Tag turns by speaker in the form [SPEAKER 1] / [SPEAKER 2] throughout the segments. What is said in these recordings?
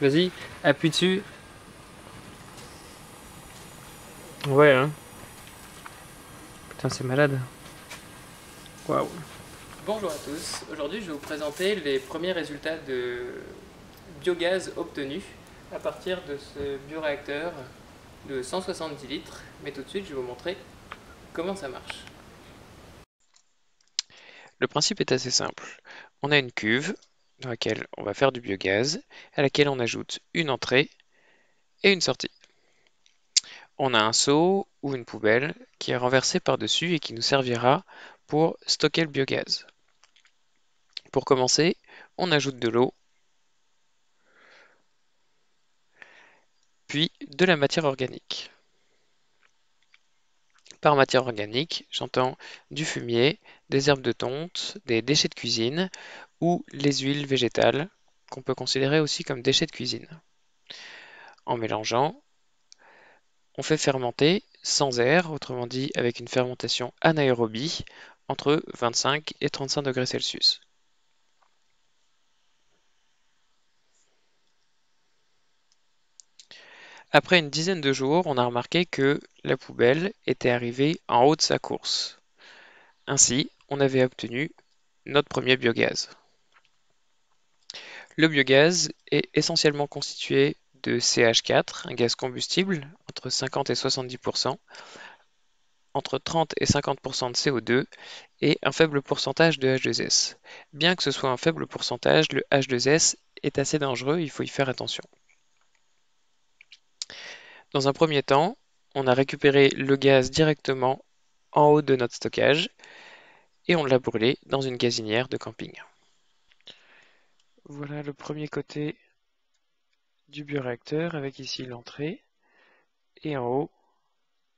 [SPEAKER 1] Vas-y, appuie dessus. Ouais, hein. Putain, c'est malade. Waouh. Bonjour à tous. Aujourd'hui, je vais vous présenter les premiers résultats de biogaz obtenus à partir de ce bioréacteur de 170 litres. Mais tout de suite, je vais vous montrer comment ça marche. Le principe est assez simple. On a une cuve dans laquelle on va faire du biogaz, à laquelle on ajoute une entrée et une sortie. On a un seau ou une poubelle qui est renversée par-dessus et qui nous servira pour stocker le biogaz. Pour commencer, on ajoute de l'eau, puis de la matière organique. Par matière organique, j'entends du fumier, des herbes de tonte, des déchets de cuisine ou les huiles végétales, qu'on peut considérer aussi comme déchets de cuisine. En mélangeant, on fait fermenter sans air, autrement dit avec une fermentation anaérobie, entre 25 et 35 degrés Celsius. Après une dizaine de jours, on a remarqué que la poubelle était arrivée en haut de sa course. Ainsi, on avait obtenu notre premier biogaz. Le biogaz est essentiellement constitué de CH4, un gaz combustible, entre 50 et 70%, entre 30 et 50% de CO2 et un faible pourcentage de H2S. Bien que ce soit un faible pourcentage, le H2S est assez dangereux, il faut y faire attention. Dans un premier temps, on a récupéré le gaz directement en haut de notre stockage et on l'a brûlé dans une gazinière de camping. Voilà le premier côté du bioréacteur avec ici l'entrée et en haut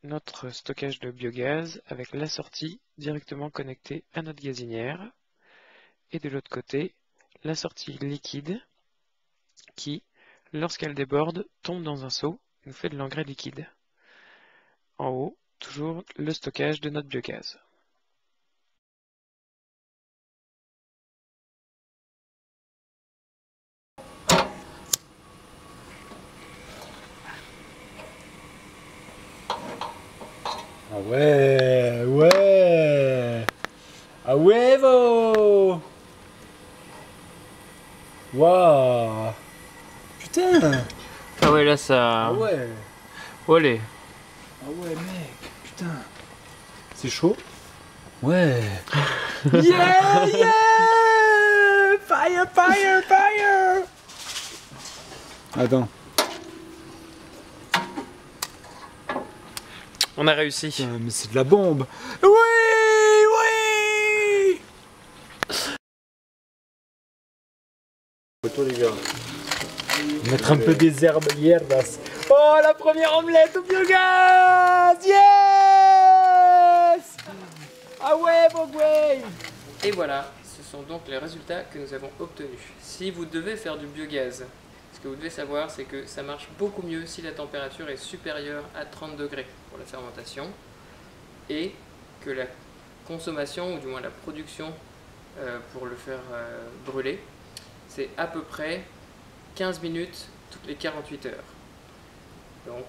[SPEAKER 1] notre stockage de biogaz avec la sortie directement connectée à notre gazinière et de l'autre côté la sortie liquide qui, lorsqu'elle déborde, tombe dans un seau et nous fait de l'engrais liquide. En haut, toujours le stockage de notre biogaz.
[SPEAKER 2] Ah ouais, ouais. A huevo. Waouh. Putain.
[SPEAKER 1] Ah ouais, là ça...
[SPEAKER 2] Ah ouais.
[SPEAKER 1] Olé.
[SPEAKER 2] Ah ouais, mec. Putain. C'est chaud. Ouais. Yeah, yeah. Fire, fire, fire. Attends.
[SPEAKER 1] On a réussi.
[SPEAKER 2] Putain, mais c'est de la bombe. Oui, oui. Toi les gars. Mettre un peu des herbes hierbas. Oh, la première omelette au biogaz. Yes. Ah ouais, bon ouais.
[SPEAKER 1] Et voilà, ce sont donc les résultats que nous avons obtenus. Si vous devez faire du biogaz, ce que vous devez savoir, c'est que ça marche beaucoup mieux si la température est supérieure à 30 degrés pour la fermentation et que la consommation, ou du moins la production pour le faire brûler, c'est à peu près 15 minutes toutes les 48 heures. Donc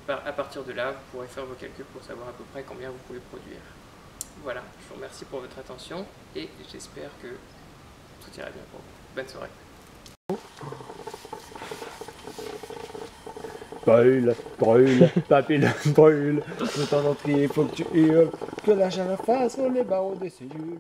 [SPEAKER 1] à partir de là, vous pourrez faire vos calculs pour savoir à peu près combien vous pouvez produire. Voilà, je vous remercie pour votre attention et j'espère que tout ira bien pour vous. Bonne soirée.
[SPEAKER 2] Brûle, brûle, papille, brûle. De temps en temps, il faut que tu hurles, que la chaleur fasse sur les barreaux des cellules.